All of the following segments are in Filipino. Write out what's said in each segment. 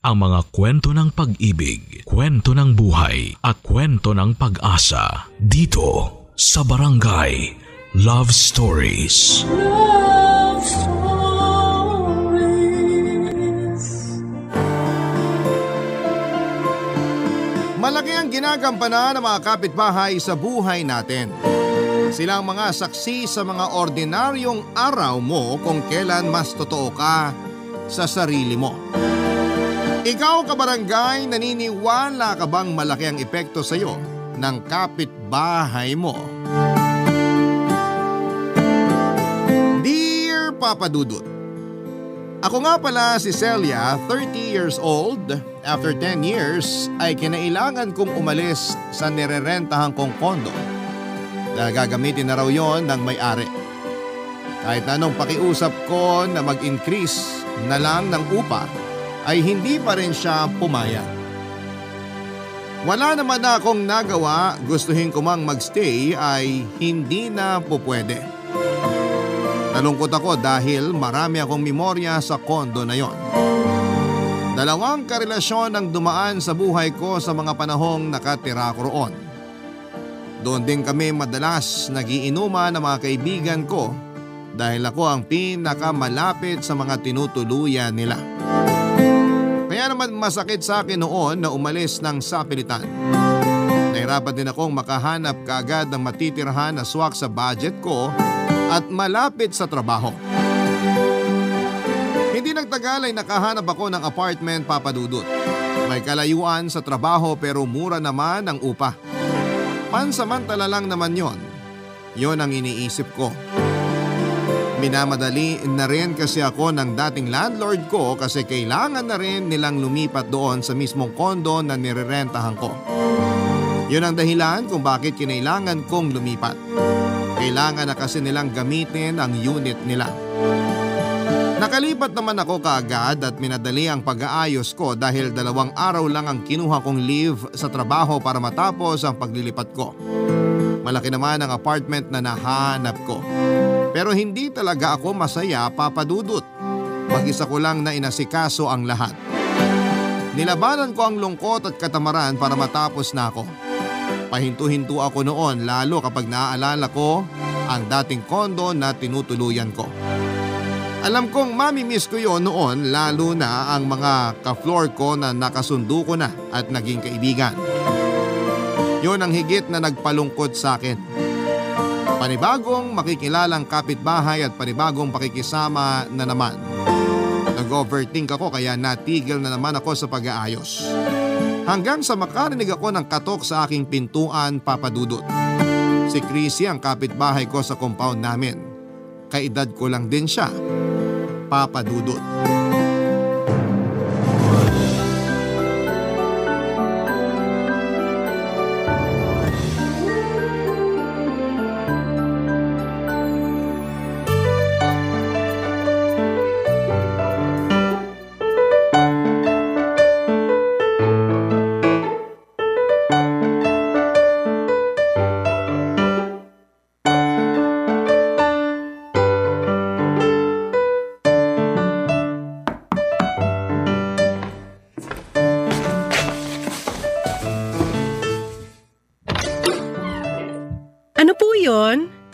ang mga kwento ng pag-ibig, kwento ng buhay at kwento ng pag-asa dito sa Barangay Love Stories. Love Stories. Malaki ang ginagampanan ng mga kapitbahay sa buhay natin. Silang mga saksi sa mga ordinaryong araw mo kung kailan mas totoo ka sa sarili mo. Ikaw kabarangay, naniniwala ka bang malaki ang epekto sa iyo ng kapitbahay mo? Dear Papa Dudut, ako nga pala si Celia, 30 years old. After 10 years ay kinailangan kong umalis sa nirerentahan kong kondo dahil gagamitin na raw yon ng may-ari. Kahit na anong pakiusap ko na mag-increase na lang ng upa ay hindi pa rin siya pumayag. Wala naman na akong nagawa, gustuhin ko mang magstay ay hindi na pupwede. Nalungkot ako dahil marami akong memorya sa kondo na yon. 2 karelasyon ang dumaan sa buhay ko sa mga panahong nakatira ko roon. Doon din kami madalas nagiinuman ng mga kaibigan ko dahil ako ang pinakamalapit sa mga tinutuluyan nila. Kaya naman masakit sa akin noon na umalis ng sapilitan. Nahirapan din akong makahanap kaagad ng matitirhan na swak sa budget ko at malapit sa trabaho. Hindi nagtagal ay nakahanap ako ng apartment, Papa Dudut. May kalayuan sa trabaho pero mura naman ang upa. Pansamantala lang naman yon. Yon ang iniisip ko. Minamadali na rin kasi ako ng dating landlord ko kasi kailangan na rin nilang lumipat doon sa mismong kondo na nirerentahan ko. Yun ang dahilan kung bakit kinailangan kong lumipat. Kailangan na kasi nilang gamitin ang unit nila. Nakalipat naman ako kaagad at minadali ang pag-aayos ko dahil 2 araw lang ang kinuha kong leave sa trabaho para matapos ang paglilipat ko. Malaki naman ang apartment na nahanap ko. Pero hindi talaga ako masaya, Papa Dudut. Mag-isa ko lang na inasikaso ang lahat. Nilabanan ko ang lungkot at katamaran para matapos na ako. Pahinto-hinto ako noon lalo kapag naaalala ko ang dating kondo na tinutuluyan ko. Alam kong mamimiss ko yon noon lalo na ang mga ka-floor ko na nakasundo ko na at naging kaibigan. Yon ang higit na nagpalungkot sa akin. Panibagong makikilalang kapitbahay at panibagong pakikisama na naman. Nag-overthink ako kaya natigil na naman ako sa pag-aayos. Hanggang sa makarinig ako ng katok sa aking pintuan, Papa Dudut. Si Chrissy ang kapitbahay ko sa compound namin. Kaedad ko lang din siya, Papa Dudut.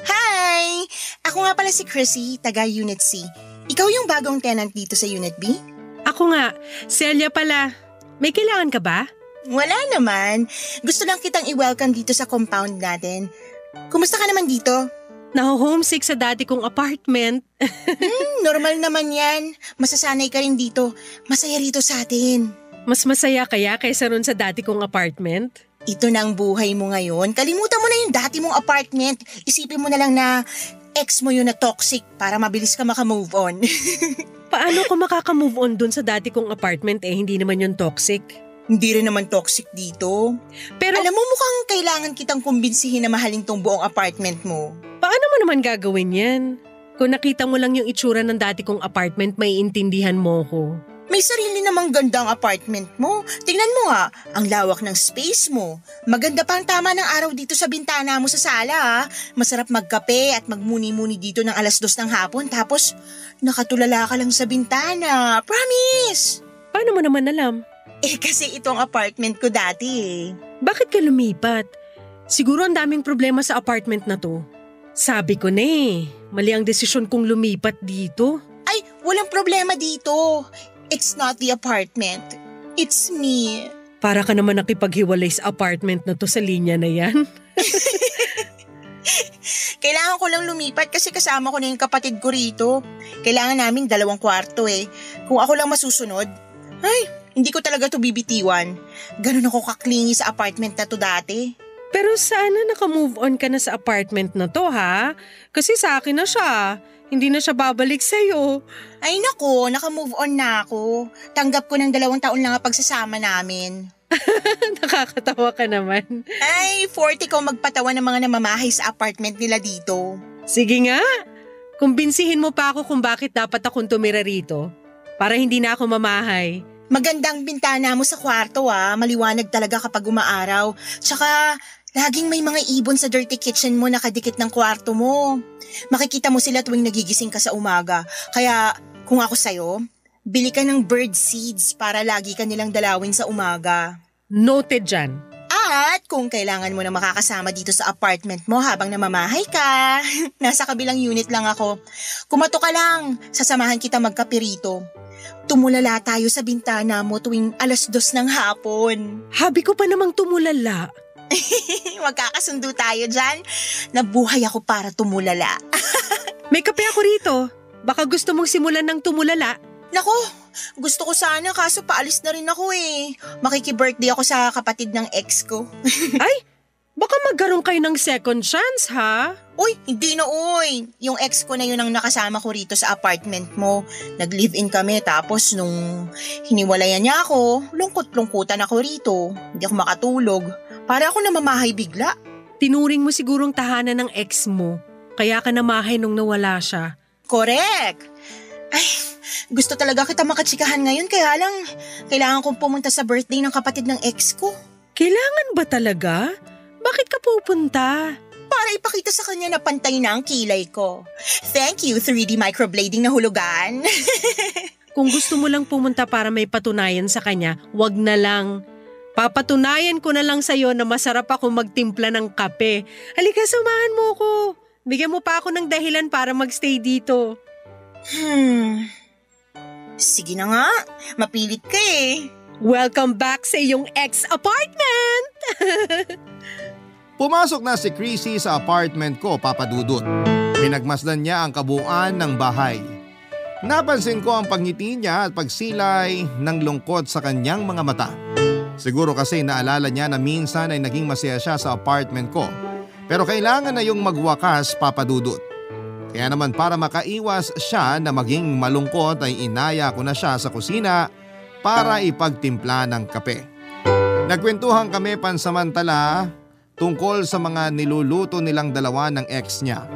Hi! Ako nga pala si Chrissy, taga Unit C. Ikaw yung bagong tenant dito sa Unit B? Ako nga, Celia pala. May kailangan ka ba? Wala naman. Gusto lang kitang i-welcome dito sa compound natin. Kumusta ka naman dito? Naho-homesick sa dati kong apartment. Normal naman yan. Masasanay ka rin dito. Masaya rito sa atin. Mas masaya kaya kaysa ron sa dati kong apartment? Ito na ang buhay mo ngayon. Kalimutan mo na yung dati mong apartment. Isipin mo na lang na ex mo yun na toxic para mabilis ka makamove on. Paano ko makaka-move on dun sa dati kong apartment hindi naman yun toxic? Hindi rin naman toxic dito. Pero alam mo mukhang kailangan kitang kumbinsihin na mahalin tong buong apartment mo. Paano mo naman gagawin yan? Kung nakita mo lang yung itsura ng dati kong apartment, maiintindihan mo ko. May sarili namang ganda ang apartment mo. Tingnan mo nga, ang lawak ng space mo. Maganda pa ang tama ng araw dito sa bintana mo sa sala. Masarap magkape at magmuni-muni dito ng 2:00 ng hapon tapos nakatulala ka lang sa bintana. Promise! Paano mo naman alam? Kasi itong apartment ko dati eh. Bakit ka lumipat? Siguro ang daming problema sa apartment na to. Sabi ko na mali ang desisyon kong lumipat dito. Ay, walang problema dito. It's not the apartment. It's me. Para ka naman nakipaghiwalay sa apartment na to sa linya na yan. Kailangan ko lang lumipat kasi kasama ko na yung kapatid ko rito. Kailangan namin 2 kwarto eh. Kung ako lang masusunod, ay, hindi ko talaga to bibitiwan. Ganun ako kaklingi sa apartment na to dati. Pero sana naka-move on ka na sa apartment na to ha? Kasi sa akin na siya. Hindi na siya babalik sa'yo. Ay nako, naka-move on na ako. Tanggap ko ng 2 taon lang ang pagsasama namin. Nakakatawa ka naman. Ay, 40 ko magpatawa ng mga namamahay sa apartment nila dito. Sige nga, kumbinsihin mo pa ako kung bakit dapat akong tumira rito. Para hindi na ako mamahay. Magandang bintana mo sa kwarto maliwanag talaga kapag umaaraw. Tsaka, laging may mga ibon sa dirty kitchen mo nakadikit ng kwarto mo. Makikita mo sila tuwing nagigising ka sa umaga. Kaya, kung ako sa'yo, bili ka ng bird seeds para lagi ka nilang dalawin sa umaga. Noted dyan. At kung kailangan mo na makakasama dito sa apartment mo habang namamahay ka, nasa kabilang unit lang ako. Kumato ka lang, sasamahan kita magkape rito. Tumulala tayo sa bintana mo tuwing 2:00 ng hapon. Habi ko pa namang tumulala. Magkakasundo tayo dyan. Nabuhay ako para tumulala. May kape ako rito. Baka gusto mong simulan ng tumulala. Nako, gusto ko sana kaso paalis na rin ako eh. Makiki-birthday ako sa kapatid ng ex ko. Ay, baka magkaroon kayo ng second chance ha? Uy, hindi na uy. Yung ex ko na yun ang nakasama ko rito sa apartment mo. Nag-live-in kami tapos nung hiniwalayan niya ako, lungkot-lungkutan ako rito. Hindi ako makatulog. Para ako namamahay bigla. Tinuring mo sigurong tahanan ng ex mo. Kaya ka namahay nung nawala siya. Correct. Ay, gusto talaga kita makatsikahan ngayon kaya lang kailangan kong pumunta sa birthday ng kapatid ng ex ko. Kailangan ba talaga? Bakit ka pupunta? Para ipakita sa kanya na pantay na ang kilay ko. Thank you, 3D microblading na hulugan. Kung gusto mo lang pumunta para may patunayan sa kanya, wag na lang. Papatunayan ko na lang sa'yo na masarap ako magtimpla ng kape. Halika, samahan mo ko. Bigyan mo pa ako ng dahilan para magstay dito. Sige na nga, mapilit ka eh. Welcome back sa iyong ex-apartment! Pumasok na si Chrissy sa apartment ko, Papa Dudut. Pinagmasdan niya ang kabuuan ng bahay. Napansin ko ang pagngiti niya at pagsilay ng lungkot sa kanyang mga mata. Siguro kasi naalala niya na minsan ay naging masaya siya sa apartment ko. Pero kailangan na yung magwakas, Papa Dudut. Kaya naman para makaiwas siya na maging malungkot ay inaya ko na siya sa kusina para ipagtimpla ng kape. Nagkwentuhan kami pansamantala tungkol sa mga niluluto nilang dalawa ng ex niya.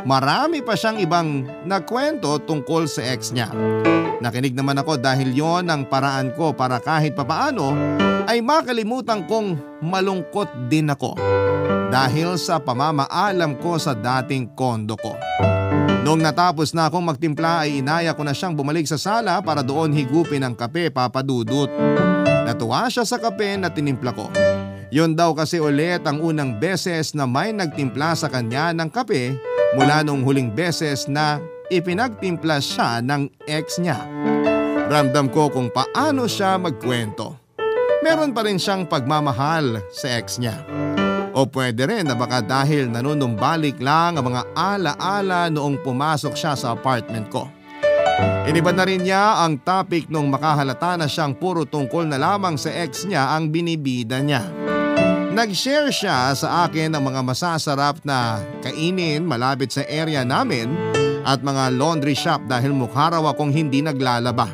Marami pa siyang ibang nakwento tungkol sa ex niya. Nakinig naman ako dahil yon ang paraan ko para kahit papaano ay makalimutan kong malungkot din ako dahil sa pamamaalam ko sa dating kondo ko. Noong natapos na akong magtimpla ay inaya ko na siyang bumalik sa sala para doon higupin ang kape, Papa Dudut. Natuwa siya sa kape na tinimpla ko. Yon daw kasi ulit ang unang beses na may nagtimpla sa kanya ng kape mula nung huling beses na ipinagtimpla siya ng ex niya. Ramdam ko kung paano siya magkwento. Meron pa rin siyang pagmamahal sa ex niya. O pwede rin na baka dahil nanunumbalik lang ang mga ala-ala noong pumasok siya sa apartment ko. Iniba na rin niya ang topic nung makahalata na siyang puro tungkol na lamang sa ex niya ang binibida niya. Nag-share siya sa akin ng mga masasarap na kainin malapit sa area namin at mga laundry shop dahil mukha raw akong hindi naglalaba.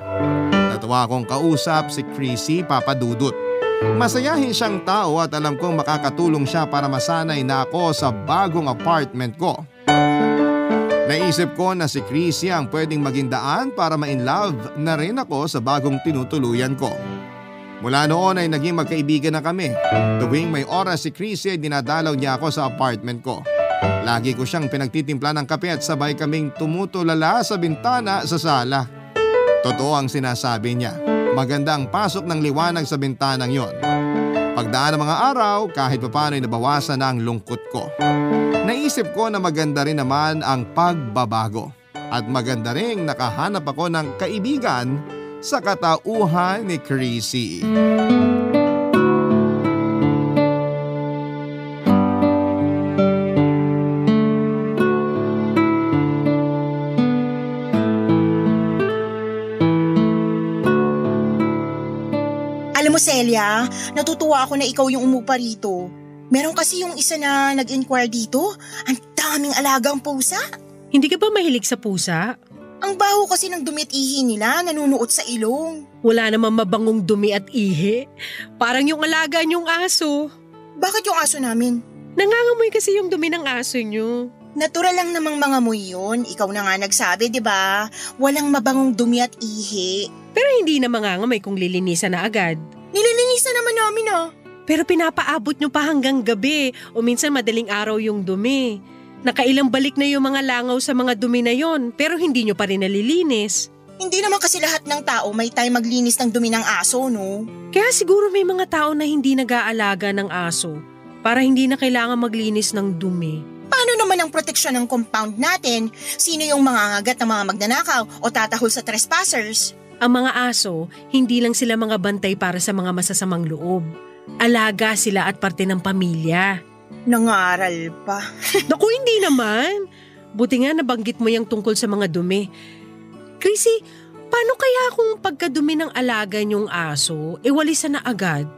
Natuwa akong kausap si Chrissy, Papa Dudut. Masayahin siyang tao at alam kong makakatulong siya para masanay na ako sa bagong apartment ko. Naisip ko na si Chrissy ang pwedeng maging daan para ma-inlove na rin ako sa bagong tinutuluyan ko. Mula noon ay naging magkaibigan na kami. Tuwing may oras si Chrissy ay dinadalaw niya ako sa apartment ko. Lagi ko siyang pinagtitimpla ng kape at sabay kaming tumutulala sa bintana sa sala. Totoo ang sinasabi niya. Maganda ang pasok ng liwanag sa bintanang yon. Pagdaan ng mga araw, kahit papaano ay nabawasan na ang lungkot ko. Naisip ko na maganda rin naman ang pagbabago. At maganda rin nakahanap ako ng kaibigan sa katauhan ni Chrissy. Alam mo Celia, natutuwa ako na ikaw yung umupa rito. Meron kasi yung isa na nag-inquire dito. Ang daming alagang pusa. Hindi ka ba mahilig sa pusa? Ang baho kasi ng dumi at ihi nila, nanunuot sa ilong. Wala namang mabangong dumi at ihi. Parang yung alaga niyong aso. Bakit yung aso namin? Nangangamoy kasi yung dumi ng aso niyo. Natural lang namang mga amoy yun. Ikaw na nga nagsabi, di ba? Walang mabangong dumi at ihi. Pero hindi na mangangamoy kung lilinisan na agad. Nililinisan naman namin Pero pinapaabot nyo pa hanggang gabi o minsan madaling araw yung dumi. Nakailang balik na yung mga langaw sa mga dumi na yon pero hindi nyo pa rin nalilinis. Hindi naman kasi lahat ng tao may time maglinis ng dumi ng aso, no? Kaya siguro may mga tao na hindi nag-aalaga ng aso para hindi na kailangan maglinis ng dumi. Paano naman ang proteksyon ng compound natin? Sino yung mangangagat ng mga magnanakaw o tatahol sa trespassers? Ang mga aso, hindi lang sila mga bantay para sa mga masasamang loob. Alaga sila at parte ng pamilya. Nangaral pa. Naku, hindi naman. Buti nga nabanggit mo yung tungkol sa mga dumi. Chrissy, paano kaya kung pagkadumi ng alaga niyong aso, walisan na agad?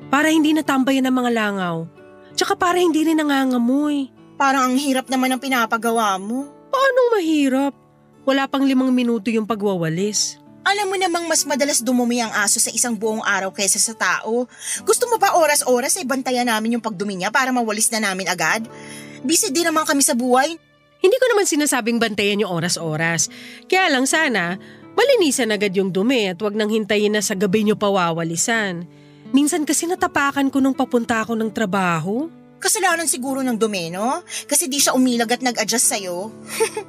Para hindi natambayan ng mga langaw. Tsaka para hindi rin nangangamoy. Parang ang hirap naman ang pinapagawa mo. Paanong mahirap? Wala pang 5 minuto yung pagwawalis. Alam mo namang mas madalas dumumi ang aso sa isang buong araw kaysa sa tao. Gusto mo ba oras-oras ay bantayan namin yung pagdumi niya para mawalis na namin agad? Busy din naman kami sa buhay. Hindi ko naman sinasabing bantayan yung oras-oras. Kaya lang sana, malinisan agad yung dumi at wag nang hintayin na sa gabi nyo pawawalisan. Minsan kasi natapakan ko nung papunta ako ng trabaho. Kasalanan siguro ng dumi, no? Kasi di siya umilag at nag-adjust sa'yo.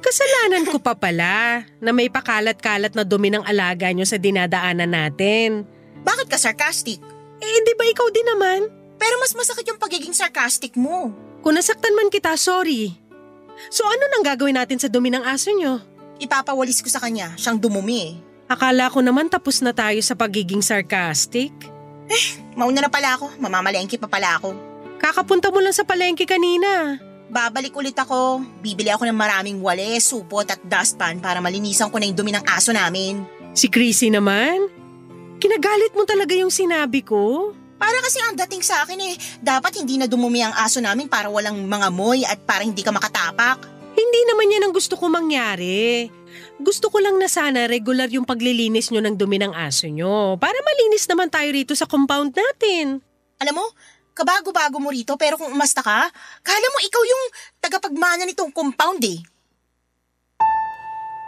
Kasalanan ko pa pala na may pakalat-kalat na dumi ng alaga nyo sa dinadaanan natin. Bakit ka sarcastic? Di ba ikaw din naman? Pero mas masakit yung pagiging sarcastic mo. Kung nasaktan man kita, sorry. So ano nang gagawin natin sa dumi ng aso nyo? Ipapawalis ko sa kanya, siyang dumumi. Akala ko naman tapos na tayo sa pagiging sarcastic. Mauna na pala ako, mamamalengke pa pala ako. Kakapunta mo lang sa palengke kanina. Babalik ulit ako. Bibili ako ng maraming wale, supot at dustpan para malinisan ko na yung dumi ng aso namin. Si Chrissy naman? Kinagalit mo talaga yung sinabi ko? Para kasi ang dating sa akin dapat hindi na dumumi ang aso namin para walang mga moy at para hindi ka makatapak. Hindi naman yan ang gusto ko mangyari. Gusto ko lang na sana regular yung paglilinis nyo ng dumi ng aso nyo para malinis naman tayo rito sa compound natin. Alam mo, kabago-bago mo rito pero kung umasta ka, kala mo ikaw yung tagapagmana nitong compound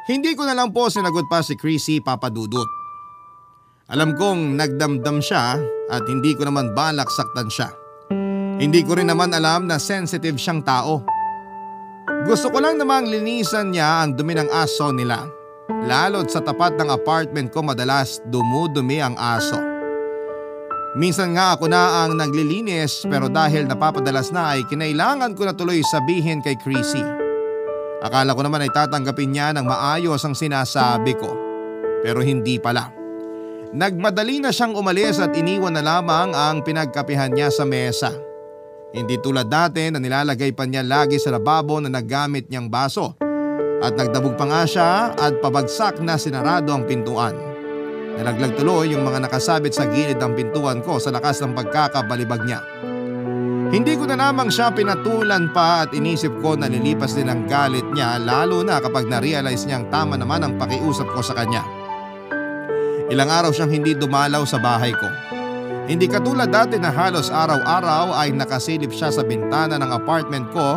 Hindi ko na lang po sinagot pa si Chrissy, Papa Dudut. Alam kong nagdamdam siya at hindi ko naman balak saktan siya. Hindi ko rin naman alam na sensitive siyang tao. Gusto ko lang namang linisan niya ang dumi ng aso nila. Lalo't sa tapat ng apartment ko madalas dumudumi ang aso. Minsan nga ako na ang naglilinis pero dahil napapadalas na ay kinailangan ko na tuloy sabihin kay Chrissy. Akala ko naman ay tatanggapin niya ng maayos ang sinasabi ko. Pero hindi pala. Nagmadali na siyang umalis at iniwan na lamang ang pinagkapihan niya sa mesa. Hindi tulad dati na nilalagay pa niya lagi sa lababo na naggamit niyang baso. At nagdabog pa nga siya at pabagsak na sinarado ang pintuan. Nalaglag tuloy yung mga nakasabit sa gilid ng pintuan ko sa lakas ng pagkakabalibag niya. Hindi ko na lamang siya pinatulan pa at inisip ko na lilipas din ang galit niya lalo na kapag na-realize niyang tama naman ang pakiusap ko sa kanya. Ilang araw siyang hindi dumalaw sa bahay ko. Hindi katulad dati na halos araw-araw ay nakasilip siya sa bintana ng apartment ko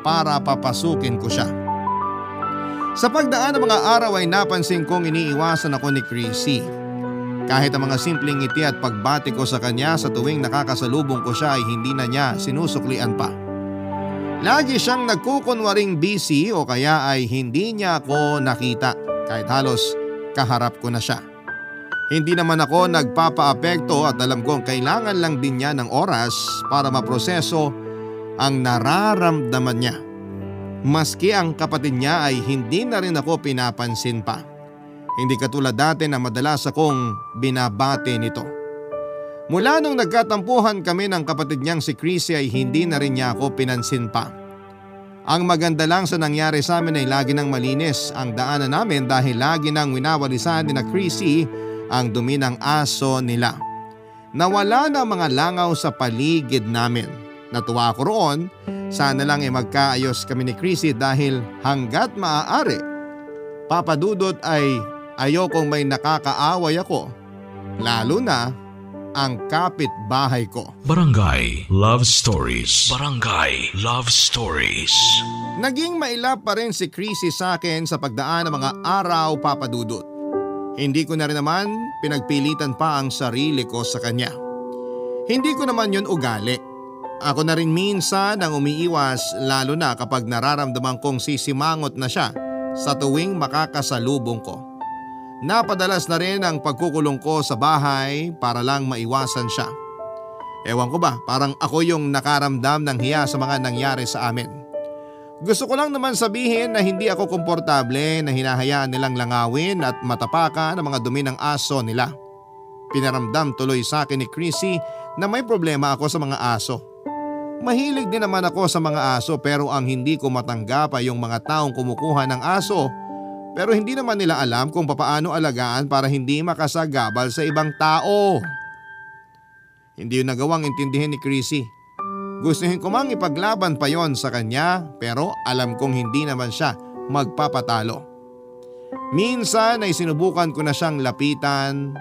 para papasukin ko siya. Sa pagdaan ng mga araw ay napansin kong iniiwasan ako ni Chrissy. Kahit ang mga simpleng ngiti at pagbati ko sa kanya sa tuwing nakakasalubong ko siya ay hindi na niya sinusuklian pa. Lagi siyang nagkukunwaring busy o kaya ay hindi niya ako nakita kahit halos kaharap ko na siya. Hindi naman ako nagpapaapekto at alam kong kailangan lang din niya ng oras para maproseso ang nararamdaman niya. Maski ang kapatid niya ay hindi na rin ako pinapansin pa. Hindi katulad dati na madalas akong binabati nito. Mula nung nagkatampuhan kami ng kapatid niyang si Chrissy ay hindi na rin niya ako pinansin pa. Ang maganda lang sa nangyari sa amin ay lagi nang malinis ang daanan namin dahil lagi nang winawalisan ni na Chrissy ang dumi ng aso nila. Nawala na mga langaw sa paligid namin. Natuwa ako roon, sana lang ay magkaayos kami ni Chrissy dahil hanggat maaari, Papa Dudut ay ayokong may nakakaaway ako, lalo na ang kapitbahay ko. Barangay Love Stories. Barangay Love Stories. Naging mailap pa rin si Chrissy sa akin sa pagdaan ng mga araw, Papa Dudut. Hindi ko na rin naman pinagpilitan pa ang sarili ko sa kanya. Hindi ko naman yun ugali. Ako na rin minsan ang umiiwas lalo na kapag nararamdaman kong sisimangot na siya sa tuwing makakasalubong ko. Napadalas na rin ang pagkukulong ko sa bahay para lang maiwasan siya. Ewan ko ba, parang ako yung nakaramdam ng hiya sa mga nangyari sa amin. Gusto ko lang naman sabihin na hindi ako komportable na hinahayaan nilang langawin at matapakan ang mga dumi ng aso nila. Pinaramdam tuloy sa akin ni Chrissy na may problema ako sa mga aso. Mahilig din naman ako sa mga aso pero ang hindi ko matanggap ay yung mga taong kumukuha ng aso pero hindi naman nila alam kung papaano alagaan para hindi makasagabal sa ibang tao. Hindi yun nagawang intindihin ni Chrissy. Gustuhin ko mang ipaglaban pa yon sa kanya pero alam kong hindi naman siya magpapatalo. Minsan ay sinubukan ko na siyang lapitan.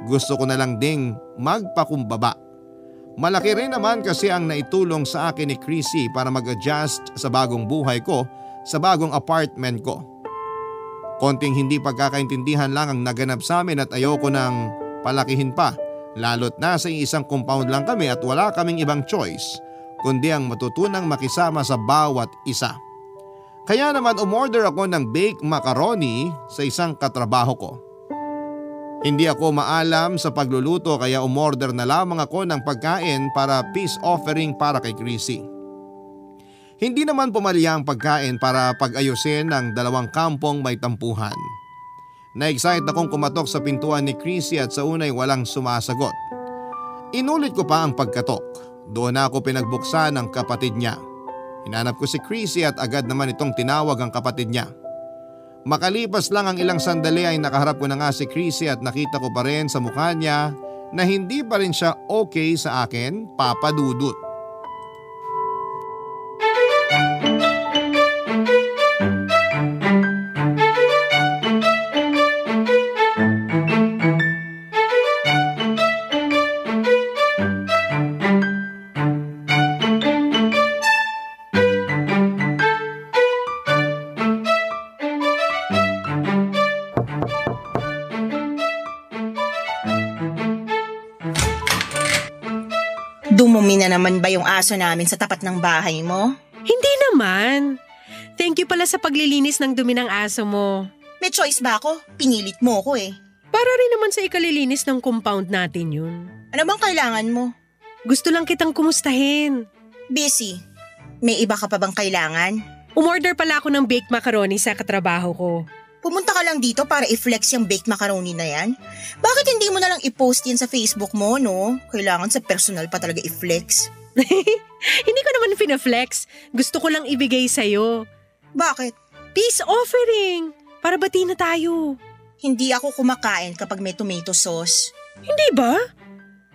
Gusto ko na lang ding magpakumbaba. Malaki rin naman kasi ang naitulong sa akin ni Chrissy para mag-adjust sa bagong buhay ko sa bagong apartment ko. Konting hindi pagkakaintindihan lang ang naganap sa amin at ayoko nang palakihin pa. Lalo't nasa isang compound lang kami at wala kaming ibang choice kundi ang matutunang makisama sa bawat isa. Kaya naman umorder ako ng baked macaroni sa isang katrabaho ko. Hindi ako maalam sa pagluluto kaya umorder na lamang ako ng pagkain para peace offering para kay Chrissy. Hindi naman pumalya ang pagkain para pag-ayusin ng dalawang kampong may tampuhan. Na-excite akong kumatok sa pintuan ni Chrissy at sa unay walang sumasagot. Inulit ko pa ang pagkatok. Doon ako pinagbuksan ng kapatid niya. Hinanap ko si Chrissy at agad naman itong tinawag ang kapatid niya. Makalipas lang ang ilang sandali ay nakaharap ko na nga si Chrissy at nakita ko pa rin sa mukha niya na hindi pa rin siya okay sa akin, Papa Dudut. Dumumi na naman ba yung aso namin sa tapat ng bahay mo? Hindi naman. Thank you pala sa paglilinis ng dumi ng aso mo. May choice ba ako? Pinilit mo ko eh. Para rin naman sa ikalilinis ng compound natin yun. Ano bang kailangan mo? Gusto lang kitang kumustahin. Busy. May iba ka pa bang kailangan? Umorder pala ako ng baked macaroni sa katrabaho ko. Pumunta ka lang dito para i-flex yung baked macaroni na yan? Bakit hindi mo na lang i-post yan sa Facebook mo, no? Kailangan sa personal pa talaga i-flex. Hindi ko naman pina-flex. Gusto ko lang ibigay sa'yo. Bakit? Peace offering. Para bati na tayo. Hindi ako kumakain kapag may tomato sauce. Hindi ba?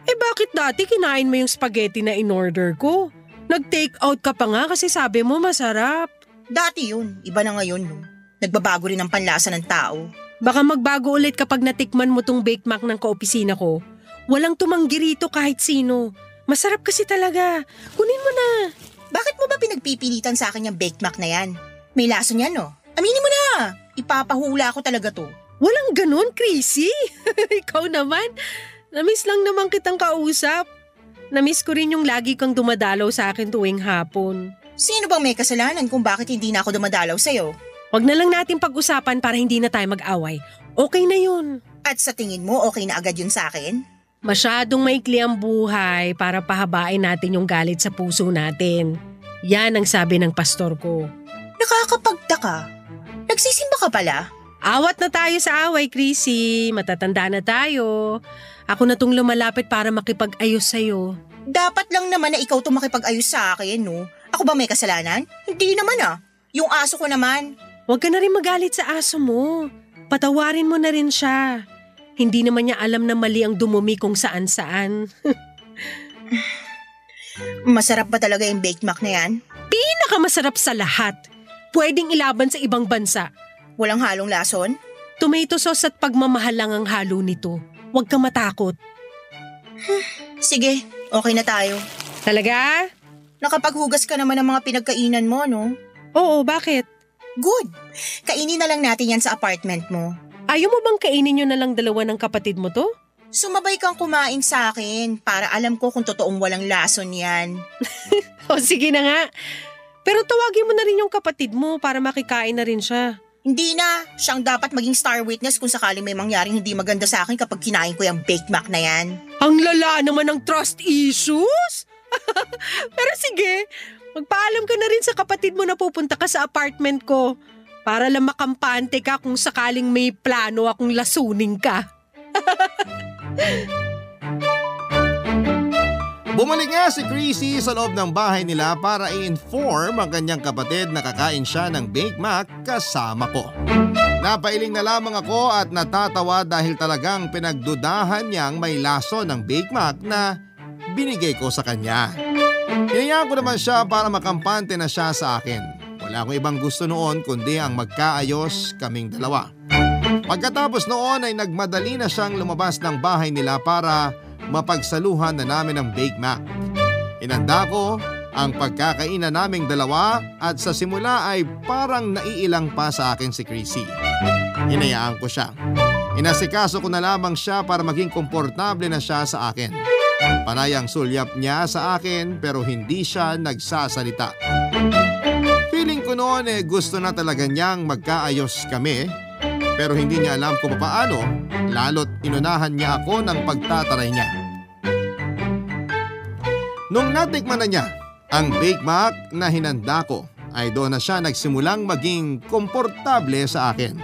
Eh bakit dati kinain mo yung spaghetti na in-order ko? Nag-take out ka pa nga kasi sabi mo masarap. Dati yun. Iba na ngayon, no? Nagbabago rin ang panlasa ng tao. Baka magbago ulit kapag natikman mo tong baked mac ng kaopisina ko. Walang tumanggi rito kahit sino. Masarap kasi talaga. Kunin mo na. Bakit mo ba pinagpipilitan sa akin yung baked mac na yan? May laso niyan, no? Aminin mo na. Ipapahula ko talaga to. Walang ganun, Chrissy. Ikaw naman. Namiss lang naman kitang kausap. Namiss ko rin yung lagi kang dumadalaw sa akin tuwing hapon. Sino bang may kasalanan kung bakit hindi na ako dumadalaw sa'yo? Wag na lang natin pag-usapan para hindi na tayo mag-away. Okay na yun. At sa tingin mo okay na agad yun sa akin? Masyadong maikli ang buhay para pahabain natin yung galit sa puso natin. Yan ang sabi ng pastor ko. Nakakapagtaka. Nagsisimba ka pala? Awat na tayo sa away, Chrissy. Matatanda na tayo. Ako na tong lumalapit para makipag-ayos sa'yo. Dapat lang naman na ikaw makipag-ayos sa akin, no? Ako ba may kasalanan? Hindi naman Yung aso ko naman. Huwag ka na rin magalit sa aso mo. Patawarin mo na rin siya. Hindi naman niya alam na mali ang dumumi kung saan-saan. Masarap ba talaga yung baked mac na yan? Pinakamasarap sa lahat. Pwedeng ilaban sa ibang bansa. Walang halong lason? Tomato sauce at pagmamahal lang ang halo nito. Huwag ka matakot. Sige, okay na tayo. Talaga? Nakapaghugas ka naman ng mga pinagkainan mo, no? Oo, bakit? Good. Kainin na lang natin yan sa apartment mo. Ayaw mo bang kainin nyo na lang dalawa ng kapatid mo to? Sumabay kang kumain sa akin para alam ko kung totoong walang lason yan. O sige na nga. Pero tawagin mo na rin yung kapatid mo para makikain na rin siya. Hindi na. Siyang dapat maging star witness kung sakaling may mangyaring hindi maganda sa akin kapag kinain ko yung baked mac na yan. Ang lala naman ng trust issues? Pero sige, magpaalam ka na rin sa kapatid mo na pupunta ka sa apartment ko para lang makampante ka kung sakaling may plano akong lasunin ka. Bumalik nga si Chrissy sa loob ng bahay nila para i-inform ang kanyang kapatid na kakain siya ng baked mac kasama ko. Napailing na lamang ako at natatawa dahil talagang pinagdudahan niyang may lason ng baked mac na binigay ko sa kanya. Hinayaan ko naman siya para makampante na siya sa akin. Wala akong ibang gusto noon kundi ang magkaayos kaming dalawa. Pagkatapos noon ay nagmadali na siyang lumabas ng bahay nila para mapagsaluhan na namin ng baked mac. Inanda ko ang pagkakainan naming dalawa at sa simula ay parang naiilang pa sa akin si Chrissy. Hinayaan ko siya. Inasikaso ko na lamang siya para maging komportable na siya sa akin. Panay ang sulyap niya sa akin pero hindi siya nagsasalita. Feeling ko noon gusto na talaga niyang magkaayos kami pero hindi niya alam kung paano, lalo't inunahan niya ako ng pagtataray niya. Nung natikman na niya ang baked mac na hinanda ko, ay doon na siya nagsimulang maging komportable sa akin.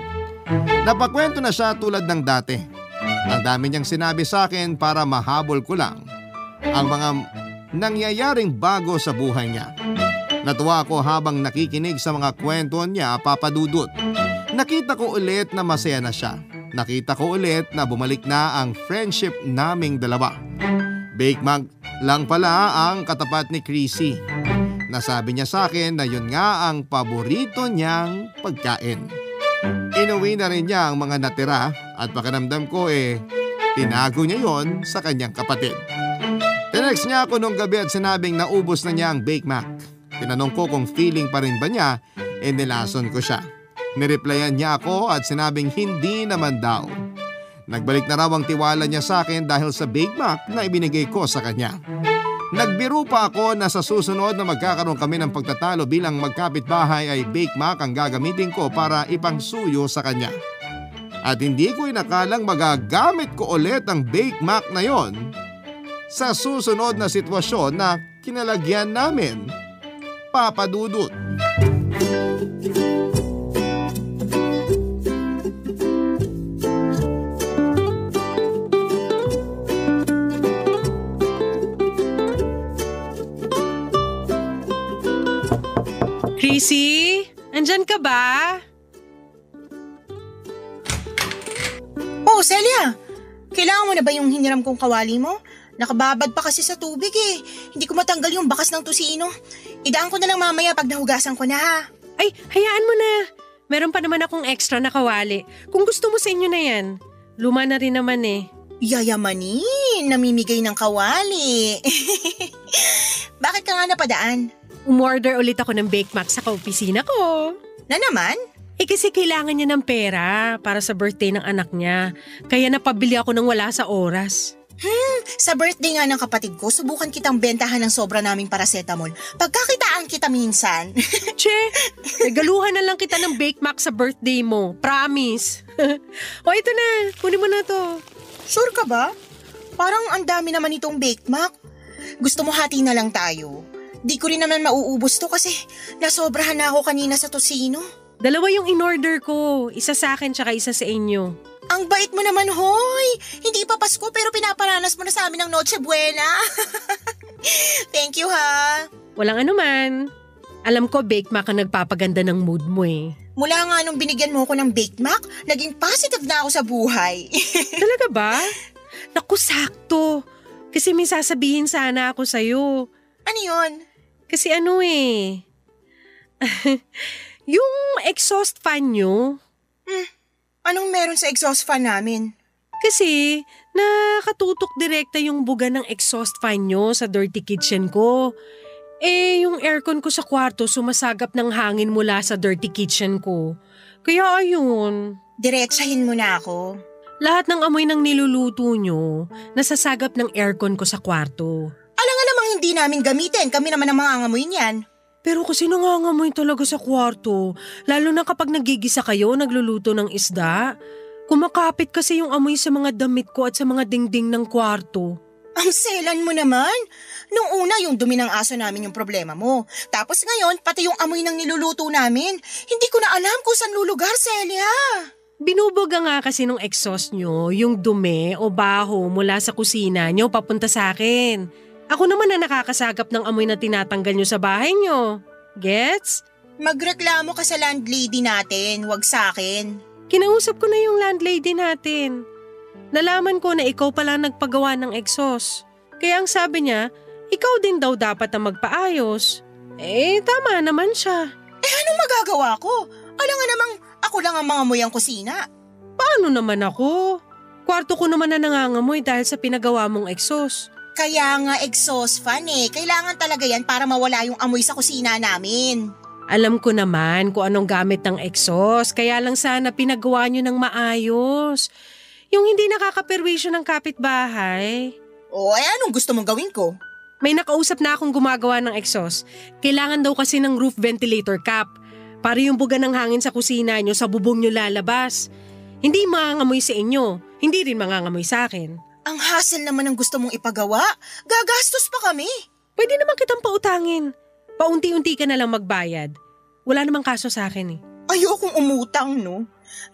Napakwento na siya tulad ng dati. Ang dami niyang sinabi sa akin para mahabol ko lang ang mga nangyayaring bago sa buhay niya. Natuwa ako habang nakikinig sa mga kwento niya, Papa Dudut. Nakita ko ulit na masaya na siya. Nakita ko ulit na bumalik na ang friendship naming dalawa. Baked mac lang pala ang katapat ni Chrissy. Nasabi niya sa akin na yun nga ang paborito niyang pagkain. Inuwi na rin niya ang mga natira at pakiramdam ko tinago niya yon sa kanyang kapatid. Tinext niya ako nung gabi at sinabing naubos na niya ang baked mac. Tinanong ko kung feeling pa rin ba niya, nilason ko siya. Nireplyan niya ako at sinabing hindi naman daw. Nagbalik na raw ang tiwala niya sa akin dahil sa baked mac na ibinigay ko sa kanya. Nagbiro pa ako na sa susunod na magkakaroon kami ng pagtatalo bilang magkapitbahay ay baked mac ang gagamitin ko para ipangsuyo sa kanya. At hindi ko inakalang magagamit ko ulit ang baked mac na yon sa susunod na sitwasyon na kinalagyan namin, Papa Dudut. Chrissy, andyan ka ba? Oh, Celia! Kailangan mo na ba yung hiniram kong kawali mo? Nakababad pa kasi sa tubig Hindi ko matanggal yung bakas ng tusino. Idaan ko na lang mamaya pag nahugasan ko na ha. Ay, hayaan mo na. Meron pa naman akong extra na kawali. Kung gusto mo sa inyo na yan. Luma na rin naman Yayamanin, namimigay ng kawali. Bakit ka nga napadaan? Umorder ulit ako ng baked mac sa kaopisina ko. Na naman? Kasi kailangan niya ng pera para sa birthday ng anak niya. Kaya napabili ako ng wala sa oras. Sa birthday nga ng kapatid ko, subukan kitang bentahan ng sobra naming paracetamol. Pagkakitaan Pakikitaan kita minsan. Che, regaluhan na lang kita ng Bake Mac sa birthday mo. Promise. O ito na, kunin mo na to. Sure ka ba? Parang ang dami naman itong Bake Mac. Gusto mo hati na lang tayo? Di ko rin naman mauubos to kasi nasobrahan na ako kanina sa tosino. Dalawa yung in-order ko. Isa sa akin tsaka isa sa inyo. Ang bait mo naman, hoy! Hindi pa Pasko pero pinaparanas mo na sa amin ng Noche Buena. Thank you, ha? Walang anuman. Alam ko, Bake Mac ang nagpapaganda ng mood mo eh. Mula nga nung binigyan mo ko ng Bake Mac, naging positive na ako sa buhay. Talaga ba? Naku, sakto. Kasi may sasabihin sana ako sa'yo. Ano yun? Kasi ano eh. Yung exhaust fan nyo. Anong meron sa exhaust fan namin? Kasi nakatutok direkta yung buga ng exhaust fan nyo sa dirty kitchen ko. Eh, yung aircon ko sa kwarto sumasagap ng hangin mula sa dirty kitchen ko. Kaya ayun. Diretsahin mo na ako. Lahat ng amoy ng niluluto nyo, nasasagap ng aircon ko sa kwarto. Alam nga namang hindi namin gamitin. Kami naman ang mga angamoy niyan. Pero kasi nangangamoy talaga sa kwarto. Lalo na kapag nagigisa kayo, nagluluto ng isda. Kumakapit kasi yung amoy sa mga damit ko at sa mga dingding ng kwarto. Ang selan mo naman. Nung una yung dumi ng aso namin yung problema mo. Tapos ngayon, pati yung amoy ng niluluto namin. Hindi ko na alam kung saan lulugar, Celia. Binubuga nga kasi nung exhaust nyo, yung dumi o baho mula sa kusina nyo papunta sa akin. Ako naman na nakakasagap ng amoy na tinatanggal nyo sa bahay nyo. Gets? Magreklamo ka sa landlady natin, wag sa akin. Kinausap ko na yung landlady natin. Nalaman ko na ikaw pala nagpagawa ng exhaust. Kaya ang sabi niya, ikaw din daw dapat na magpaayos. Eh, tama naman siya. Eh, anong magagawa ko? Alam nga namang ako lang ang mga amoy ang kusina. Paano naman ako? Kwarto ko naman na nangangamoy dahil sa pinagawa mong exhaust. Kaya nga exhaust fan eh. Kailangan talaga yan para mawala yung amoy sa kusina namin. Alam ko naman kung anong gamit ng exhaust, kaya lang sana pinagawa nyo ng maayos. Yung hindi nakakaperwisyo ng kapitbahay. O ay anong gusto mong gawin ko? May nakausap na akong gumagawa ng exhaust. Kailangan daw kasi ng roof ventilator cap. Para yung buga ng hangin sa kusina nyo sa bubong nyo lalabas. Hindi mangangamoy sa inyo, hindi rin mangangamoy sa akin. Ang hassle naman ang gusto mong ipagawa. Gagastos pa kami. Pwede naman kitang pautangin. Paunti-unti ka na lang magbayad. Wala namang kaso sa akin eh. Ayokong umutang, no?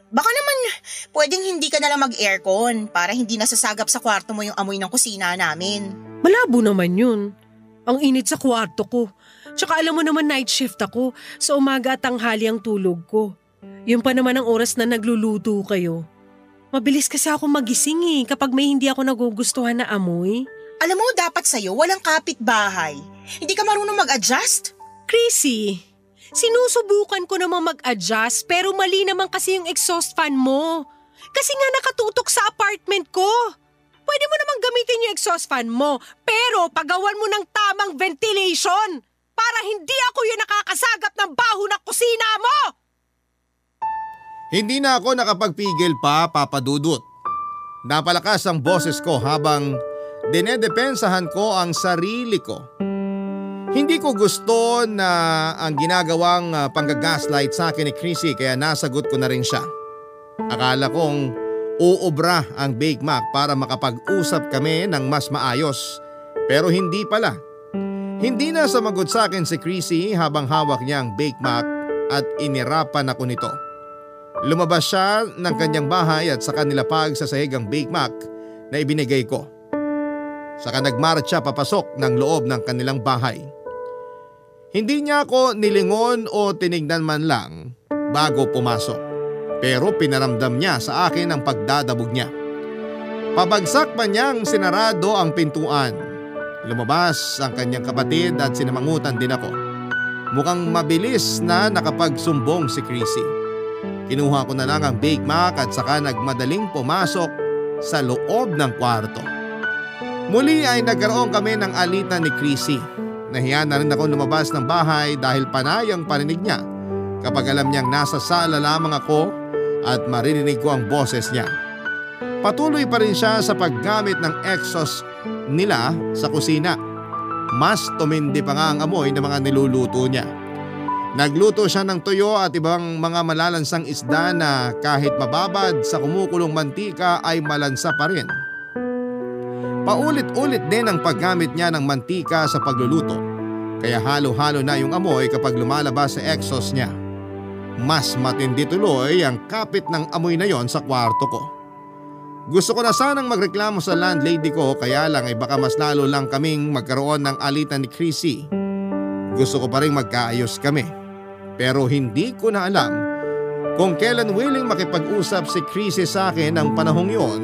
Baka naman pwedeng hindi ka na lang mag-aircon para hindi nasasagap sa kwarto mo yung amoy ng kusina namin. Malabo naman yun. Ang init sa kwarto ko. Tsaka alam mo naman night shift ako. Sa umaga at tanghali ang tulog ko. Yun pa naman ang oras na nagluluto kayo. Mabilis kasi ako magising eh kapag may hindi ako nagugustuhan na amoy. Alam mo, dapat sa'yo walang kapitbahay. Hindi ka marunong mag-adjust? Chrissy, sinusubukan ko namang mag-adjust pero mali naman kasi yung exhaust fan mo. Kasi nga nakatutok sa apartment ko. Pwede mo namang gamitin yung exhaust fan mo pero pagawan mo ng tamang ventilation para hindi ako yung nakakasagap ng baho ng kusina mo! Hindi na ako nakapagpigil pa, Papa Dudut. Napalakas ang boses ko habang dinedepensahan ko ang sarili ko. Hindi ko gusto na ang ginagawang panggagaslight sa akin ni Chrissy kaya nasagot ko na rin siya. Akala kong uubra ang Bake Mac para makapag-usap kami ng mas maayos. Pero hindi pala. Hindi na sumagot sa akin si Chrissy habang hawak niya ang Bake Mac at inirapan ako nito. Lumabas siya ng kanyang bahay at saka nilapag sa sahig ang Bake Mac na ibinigay ko. Saka nagmarcha papasok ng loob ng kanilang bahay. Hindi niya ako nilingon o tinignan man lang bago pumasok. Pero pinaramdam niya sa akin ang pagdadabog niya. Pabagsak pa niyang sinarado ang pintuan. Lumabas ang kanyang kapatid at sinamangutan din ako. Mukhang mabilis na nakapagsumbong si Chrissy. Kinuha ko na lang ang Bake Mac at saka nagmadaling pumasok sa loob ng kwarto. Muli ay nagkaroon kami ng alitan ni Chrissy. Nahiya na rin ako lumabas ng bahay dahil panay ang parinig niya kapag alam niyang nasa sala lamang ako at maririnig ko ang boses niya. Patuloy pa rin siya sa paggamit ng exhaust nila sa kusina. Mas tumindi pa nga ang amoy ng mga niluluto niya. Nagluto siya ng tuyo at ibang mga malalansang isda na kahit mababad sa kumukulong mantika ay malansa pa rin. Paulit-ulit din ang paggamit niya ng mantika sa pagluluto, kaya halo-halo na yung amoy kapag lumalabas sa exhaust niya. Mas matindi tuloy ang kapit ng amoy na yon sa kwarto ko. Gusto ko na sanang magreklamo sa landlady ko, kaya lang ay baka mas lalo lang kaming magkaroon ng alitan ni Chrissy. Gusto ko pa rin magkaayos kami, pero hindi ko na alam kung kailan willing makipag-usap si Chrissy sa akin ng panahong yon,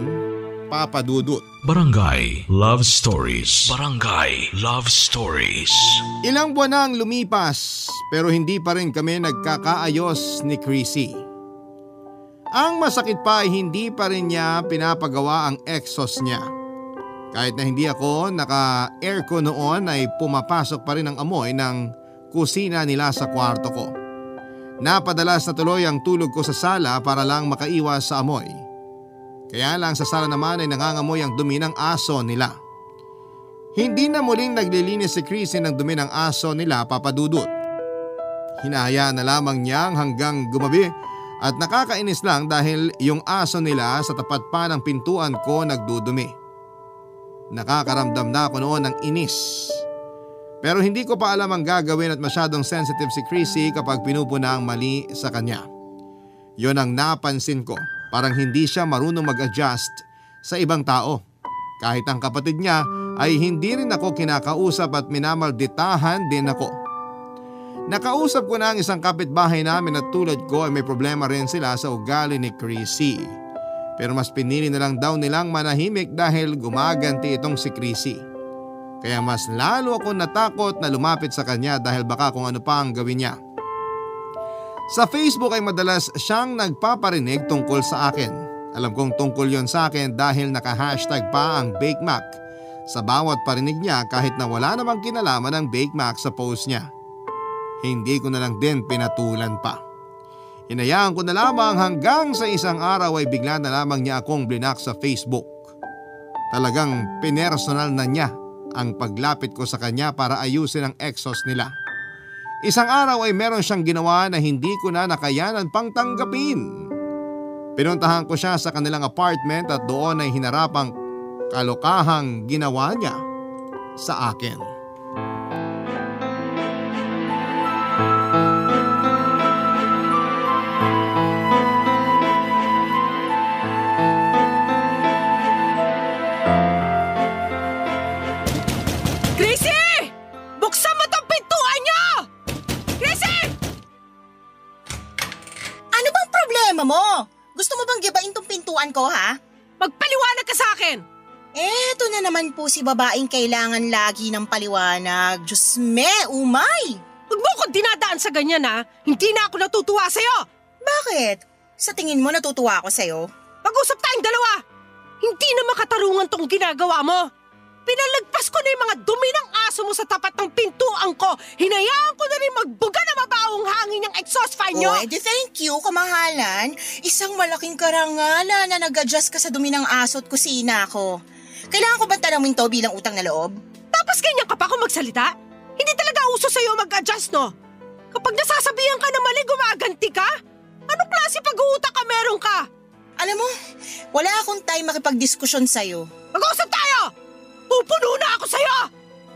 Papa Dudut. Barangay Love Stories. Barangay Love Stories. Ilang buwan na ang lumipas pero hindi pa rin kami nagkakaayos ni Chrissy. Ang masakit pa ay hindi pa rin niya pinapagawa ang exhaust niya. Kahit na hindi ako naka-aircon noon ay pumapasok pa rin ang amoy ng kusina nila sa kwarto ko. Napadalas na tuloy ang tulog ko sa sala para lang makaiwas sa amoy. Kaya lang sa sala naman ay nangangamoy ang dumi ng aso nila. Hindi na muling naglilinis si Chrissy ng dumi ng aso nila, Papa Dudut. Hinahayaan na lamang niyang hanggang gumabi at nakakainis lang dahil yung aso nila sa tapat pa ng pintuan ko nagdudumi. Nakakaramdam na ako noon ng inis. Pero hindi ko pa alam ang gagawin at masyadong sensitive si Chrissy kapag pinupuna ang mali sa kanya. Yon ang napansin ko. Parang hindi siya marunong mag-adjust sa ibang tao. Kahit ang kapatid niya ay hindi rin ako kinakausap at minamalditahan din ako. Nakausap ko na ang isang kapitbahay namin at tulad ko ay may problema rin sila sa ugali ni Chrissy. Pero mas pinili na lang daw nilang manahimik dahil gumaganti itong si Chrissy. Kaya mas lalo ako natakot na lumapit sa kanya dahil baka kung ano pa ang gawin niya. Sa Facebook ay madalas siyang nagpaparinig tungkol sa akin. Alam kong tungkol yon sa akin dahil naka-hashtag pa ang Bake Mac sa bawat parinig niya kahit na wala namang kinalaman ang Bake Mac sa post niya. Hindi ko na lang din pinatulan pa. Hinayaan ko na lamang hanggang sa isang araw ay bigla na lamang niya akong blinak sa Facebook. Talagang pinersonal na niya ang paglapit ko sa kanya para ayusin ang exhaust nila. Isang araw ay meron siyang ginawa na hindi ko na nakayanan pang tanggapin. Pinuntahan ko siya sa kanilang apartment at doon ay hinarap ang kalokahang ginawa niya sa akin. Mo? Gusto mo bang gibain tong pintuan ko, ha? Magpaliwanag ka sa akin! Eto na naman po si babaeng kailangan lagi ng paliwanag. Diyos me, umay! Huwag mo ko dinadaan sa ganyan, ha? Hindi na ako natutuwa sa'yo! Bakit? Sa tingin mo natutuwa ako sa'yo? Pag-usap tayong dalawa! Hindi na makatarungan tong ginagawa mo! Pinalagpas ko na yung mga dumi ng aso mo sa tapat ng pintuan ko. Hinayaan ko na rin magbuga na mabawang hangin ng exhaust fan nyo. Oh, edi thank you, kamahalan. Isang malaking karangalan na nag-adjust ka sa dumi ng aso at kusina ko. Kailangan ko ba tanawin to bilang utang na loob? Tapos ganyan ka pa kung magsalita? Hindi talaga uso sa'yo mag-adjust, no? Kapag nasasabihan ka na mali, gumaganti ka? Anong klase pag-uutak ka meron ka? Alam mo, wala akong time makipag-diskusyon sa'yo. Mag-usap tayo! Pupuno na ako sa'yo!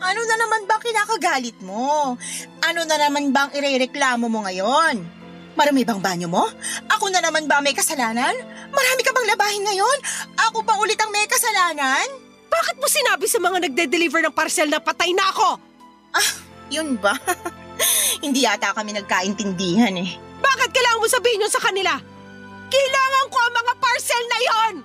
Ano na naman ba kinakagalit mo? Ano na naman bang irereklamo mo ngayon? Marami bang banyo mo? Ako na naman ba may kasalanan? Marami ka bang labahin ngayon? Ako pa ulit ang may kasalanan? Bakit mo sinabi sa mga nagde-deliver ng parcel na patay na ako? Ah, yun ba? Hindi yata kami nagkaintindihan eh. Bakit kailangan mo sabihin yun sa kanila? Kailangan ko ang mga parcel na yon!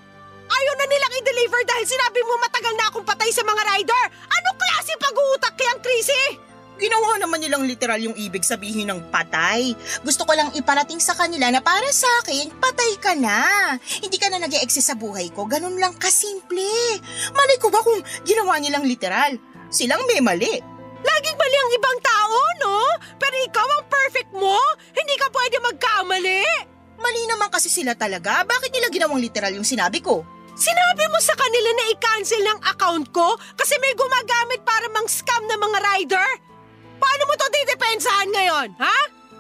Ayaw na nilang i-deliver dahil sinabi mo matagal na akong patay sa mga rider. Anong klase pag-uutak kayang Chrissy? Ginawa naman nilang literal yung ibig sabihin ng patay. Gusto ko lang iparating sa kanila na para sa akin, patay ka na. Hindi ka na nag-e-exist sa buhay ko. Ganun lang kasimple. Mali ko ba kung ginawa nilang literal? Silang may mali. Laging mali ang ibang tao, no? Pero ikaw ang perfect mo. Hindi ka pwede magkamali. Mali naman kasi sila talaga. Bakit nila ginawang literal yung sinabi ko? Sinabi mo sa kanila na i-cancel ng account ko kasi may gumagamit para mang-scam ng mga rider? Paano mo to didepensahan ngayon, ha?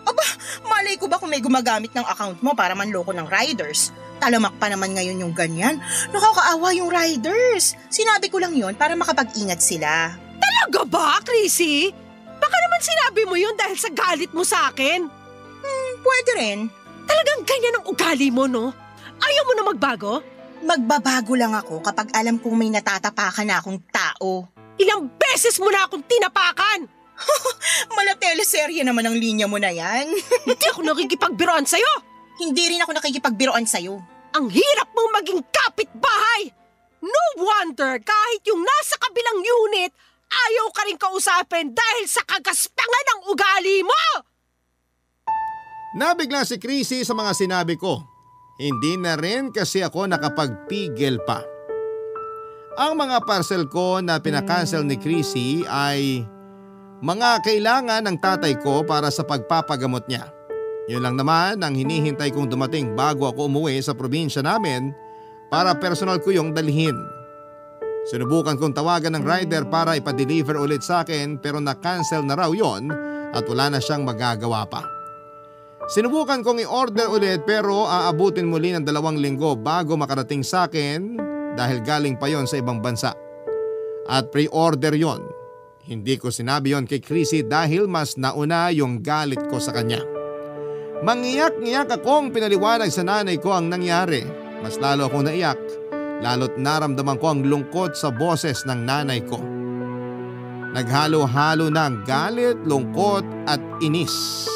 Aba, malay ko ba kung may gumagamit ng account mo para manloko ng riders? Talamak pa naman ngayon yung ganyan. Nakakaawa yung riders. Sinabi ko lang yon para makapag-ingat sila. Talaga ba, Chrissy? Baka naman sinabi mo yun dahil sa galit mo sa akin. Pwede rin. Talagang ganyan ang ugali mo, no? Ayaw mo na magbago? Magbabago lang ako kapag alam kong may natatapakan na akong tao. Ilang beses mo na akong tinapakan! Malateleserye naman ang linya mo na yan. Hindi ako nakikipagbiroan sa'yo! Hindi rin ako nakikipagbiroan sa'yo. Ang hirap mong maging kapitbahay! No wonder kahit yung nasa kabilang unit, ayaw ka rin kausapin dahil sa kagaspangan ng ugali mo! Nabigla si Chrissy sa mga sinabi ko. Hindi na rin kasi ako nakapagpigil pa. Ang mga parcel ko na pinakancel ni Chrissy ay mga kailangan ng tatay ko para sa pagpapagamot niya. Yun lang naman ang hinihintay kong dumating bago ako umuwi sa probinsya namin para personal ko yung dalhin. Sinubukan kong tawagan ng rider para ipa-deliver ulit sa akin pero na-cancel na raw yon at wala na siyang magagawa pa. Sinubukan kong i-order ulit pero aabutin muli ng 2 linggo bago makarating sa akin dahil galing pa yon sa ibang bansa. At pre-order yon. Hindi ko sinabi yon kay Chrissy dahil mas nauna yung galit ko sa kanya. Mangiyak-ngiyak akong pinaliwanag sa nanay ko ang nangyari. Mas lalo akong naiyak, lalo't naramdaman ko ang lungkot sa boses ng nanay ko. Naghalo-halo na ang galit, lungkot at inis.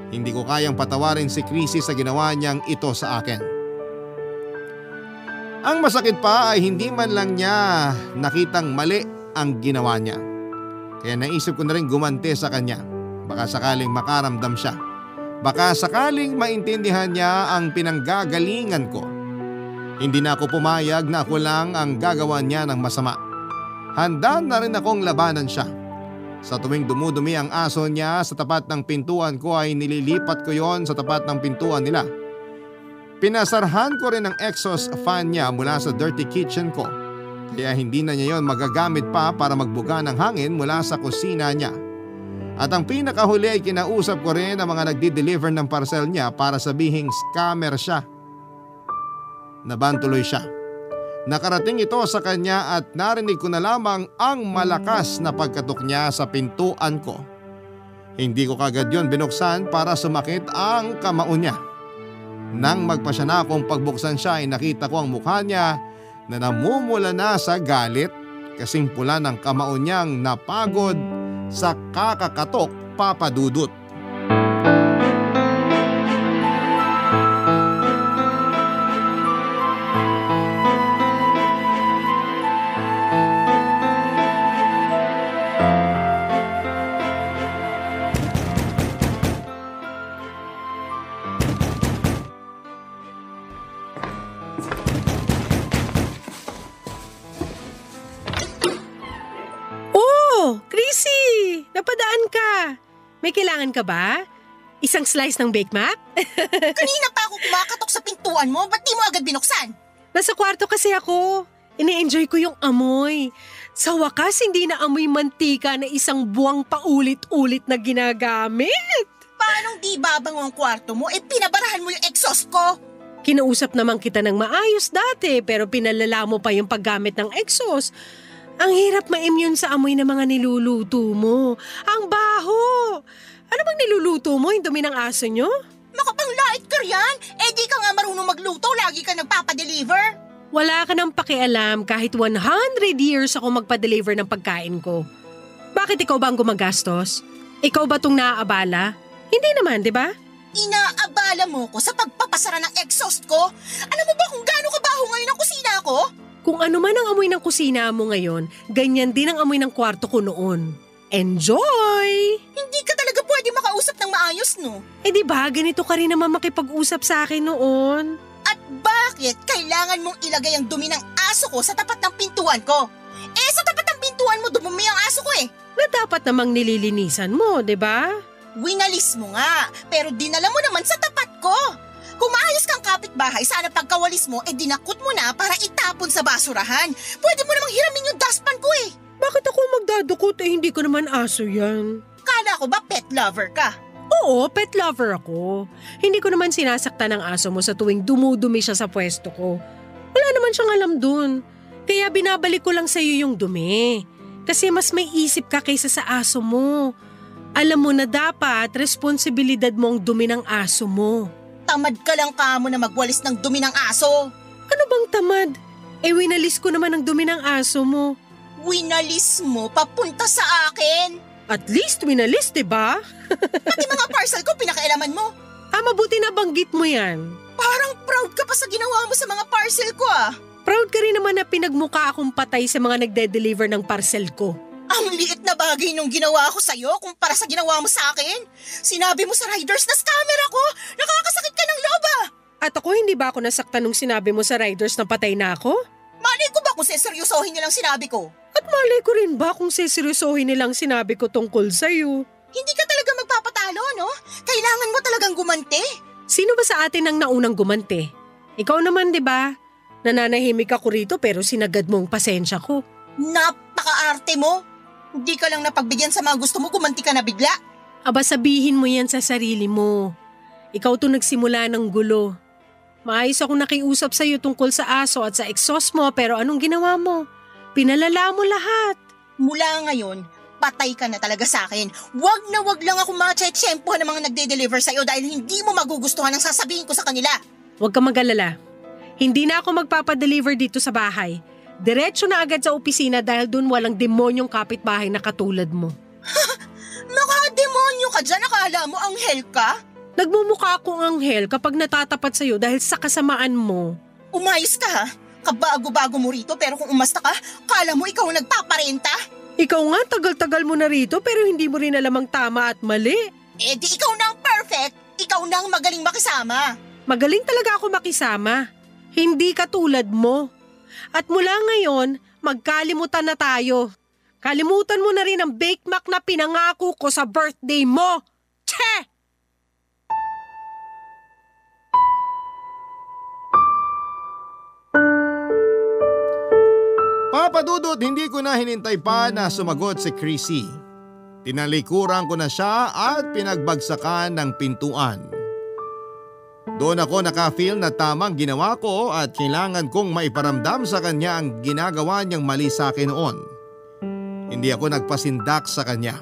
Hindi ko kayang patawarin si Chrissy sa ginawa niyang ito sa akin. Ang masakit pa ay hindi man lang niya nakitang mali ang ginawa niya. Kaya naisip ko na rin gumanti sa kanya. Baka sakaling makaramdam siya. Baka sakaling maintindihan niya ang pinanggagalingan ko. Hindi na ako pumayag na ako lang ang gagawa niya ng masama. Handa na rin akong labanan siya. Sa tuwing dumudumi ang aso niya sa tapat ng pintuan ko ay nililipat ko yon sa tapat ng pintuan nila. Pinasarhan ko rin ang exhaust fan niya mula sa dirty kitchen ko. Kaya hindi na niya yon magagamit pa para magbuga ng hangin mula sa kusina niya. At ang pinakahuli ay kinausap ko rin ang mga nagdi-deliver ng parcel niya para sabihing scammer siya. Nabantuloy siya. Nakarating ito sa kanya at narinig ko na lamang ang malakas na pagkatok niya sa pintuan ko. Hindi ko kagad yon binuksan para sumakit ang kamao niya. Nang magpasya na akong pagbuksan siya ay nakita ko ang mukha niya na namumula na sa galit kasing pula ng kamao niyang napagod sa kakakatok papadudot. Chrissy! Napadaan ka. May kailangan ka ba? Isang slice ng Bake Mac? Kanina pa ako kumakatok sa pintuan mo. Ba't di mo agad binuksan? Nasa kwarto kasi ako. Ini-enjoy ko yung amoy. Sa wakas, hindi na amoy mantika na isang buwang paulit-ulit na ginagamit. Paanong di babango ang kwarto mo? Pinabarahan mo yung exhaust ko. Kinausap naman kita ng maayos dati pero pinalala mo pa yung paggamit ng exhaust. Ang hirap ma-immune sa amoy ng mga niluluto mo. Ang baho! Ano bang niluluto mo? Yung dumi ng aso nyo? Makapanglait ka yan? Di ka nga marunong magluto. Lagi ka nagpapadeliver. Wala ka nang pakialam kahit 100 years ako magpa-deliver ng pagkain ko. Bakit ikaw ba ang gumagastos? Ikaw ba itong naaabala? Hindi naman, di ba? Inaabala mo ko sa pagpapasara ng exhaust ko? Alam mo ba kung gaano kabaho ngayon ang kusina ko? Kung ano man ang amoy ng kusina mo ngayon, ganyan din ang amoy ng kwarto ko noon. Enjoy! Hindi ka talaga pwede makausap ng maayos, no? Di ba ganito ka rin naman makipag-usap sa akin noon? At bakit kailangan mong ilagay ang dumi ng aso ko sa tapat ng pintuan ko? Sa tapat ng pintuan mo dumumi ang aso ko Na dapat namang nililinisan mo, di ba? Winalis mo nga, pero dinala mo naman sa tapat ko. Kung maayos kang kapitbahay, sana pagkawalis mo, dinakot mo na para itapon sa basurahan. Pwede mo namang hiramin yung dustpan ko Bakit ako magdadaspan? Sigurado ko hindi ko naman aso yan. Kala ko ba pet lover ka? Oo, pet lover ako. Hindi ko naman sinasaktan ng aso mo sa tuwing dumudumi siya sa pwesto ko. Wala naman siyang alam dun. Kaya binabalik ko lang sa'yo yung dumi. Kasi mas may isip ka kaysa sa aso mo. Alam mo na dapat responsibilidad mo ang dumi ng aso mo. Tamad ka lang kamo na magwalis ng dumi ng aso. Ano bang tamad? Winalis ko naman ang dumi ng aso mo. Winalis mo papunta sa akin. At least winalis, diba? Pati mga parcel ko pinakailaman mo. Mabuti na banggit mo yan. Parang proud ka pa sa ginawa mo sa mga parcel ko Proud ka rin naman na pinagmukha akong patay sa mga nagde-deliver ng parcel ko. Ang liit na bagay nung ginawa ko sa'yo kumpara sa ginawa mo sa akin. Sinabi mo sa riders na scammer ako. Nakakasakit ka ng loob At ako, hindi ba ako nasaktan nung sinabi mo sa riders na patay na ako? Malay ko ba kung seseryosohin nilang sinabi ko? At malay ko rin ba kung seseryosohin nilang sinabi ko tungkol sa'yo? Hindi ka talaga magpapatalo, no? Kailangan mo talagang gumanti. Sino ba sa atin ang naunang gumanti? Ikaw naman, di ba? Nananahimik ako rito pero sinagad mo ang pasensya ko. Napaka-arte mo. Hindi ka lang napagbigyan sa mga gusto mo, gumanti ka na bigla. Aba, sabihin mo yan sa sarili mo. Ikaw to nagsimula ng gulo. Maayos akong nakiusap sa'yo tungkol sa aso at sa exhaust mo pero anong ginawa mo? Pinalala mo lahat. Mula ngayon, patay ka na talaga sa akin. Wag lang ako matsyempohan ng mga nagde-deliver sa'yo dahil hindi mo magugustuhan ang sasabihin ko sa kanila. Huwag ka mag-alala. Hindi na ako magpapadeliver dito sa bahay. Diretso na agad sa opisina dahil dun walang demonyong kapitbahay na katulad mo. Naka-demonyo ka dyan, akala mo anghel ka? Nagmumukha akong anghel kapag natatapat sa'yo dahil sa kasamaan mo. Umayos ka ha? Kabago-bago mo rito pero kung umasta ka, kala mo ikaw ang nagpaparenta? Ikaw nga, tagal-tagal mo na rito pero hindi mo rin alam ang tama at mali. Eh di ikaw na ang perfect, ikaw na ang magaling makisama. Magaling talaga ako makisama. Hindi katulad mo. At mula ngayon, magkalimutan na tayo. Kalimutan mo na rin ang Bake Mac na pinangako ko sa birthday mo. Tche! Papa Dudut, hindi ko na hinintay pa na sumagot si Chrissy. Tinalikuran ko na siya at pinagbagsakan ng pintuan. Doon ako naka-feel na tamang ginawa ko at kailangan kong maiparamdam sa kanya ang ginagawa niyang mali sa akin noon. Hindi ako nagpasindak sa kanya.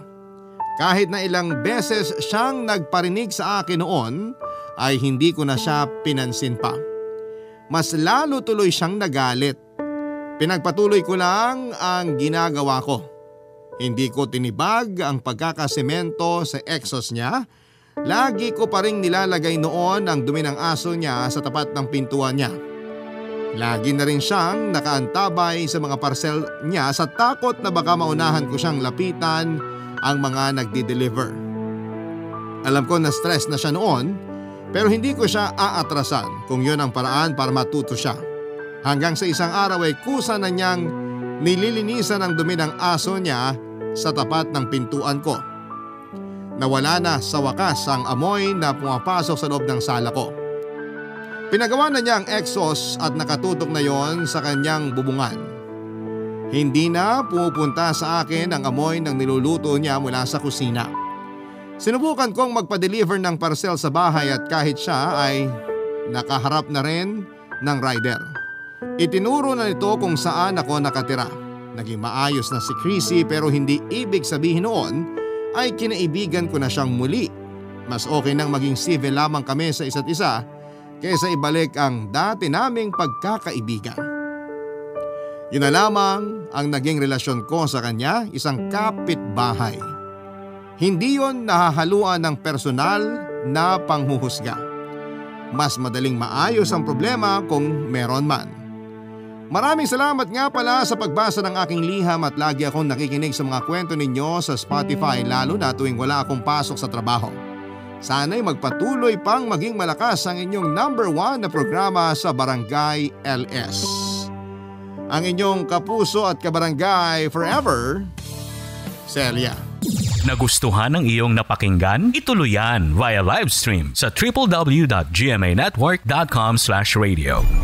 Kahit na ilang beses siyang nagparinig sa akin noon ay hindi ko na siya pinansin pa. Mas lalo tuloy siyang nagalit. Pinagpatuloy ko lang ang ginagawa ko. Hindi ko tinibag ang pagkakasemento sa exhaust niya. Lagi ko pa ring nilalagay noon ang dumi ng aso niya sa tapat ng pintuan niya. Lagi na rin siyang nakaantabay sa mga parcel niya sa takot na baka maunahan ko siyang lapitan ang mga nagdi-deliver. Alam ko na stress na siya noon pero hindi ko siya aatrasan kung yun ang paraan para matuto siya. Hanggang sa isang araw ay kusa na niyang nililinisan ang dumi ng aso niya sa tapat ng pintuan ko. Nawala na sa wakas ang amoy na pumapasok sa loob ng sala ko. Pinagawa na niya ang exhaust at nakatutok na yon sa kanyang bubungan. Hindi na pumupunta sa akin ang amoy ng niluluto niya mula sa kusina. Sinubukan kong magpa-deliver ng parcel sa bahay at kahit siya ay nakaharap na rin ng rider. Itinuro na nito kung saan ako nakatira. Naging maayos na si Chrissy pero hindi ibig sabihin noon ay kinaibigan ko na siyang muli. Mas okay nang maging civil lamang kami sa isa't isa kaysa ibalik ang dati naming pagkakaibigan. Yun na lamang ang naging relasyon ko sa kanya, isang kapitbahay. Hindi yon nahahaluan ng personal na panghuhusga. Mas madaling maayos ang problema kung meron man. Maraming salamat nga pala sa pagbasa ng aking liham at lagi akong nakikinig sa mga kwento ninyo sa Spotify lalo na tuwing wala akong pasok sa trabaho. Sana'y magpatuloy pang maging malakas ang inyong #1 na programa sa Barangay LS. Ang inyong kapuso at kabarangay forever, Celia. Nagustuhan ng iyong napakinggan? Ituloy yan via live stream sa www.gmanetwork.com/radio.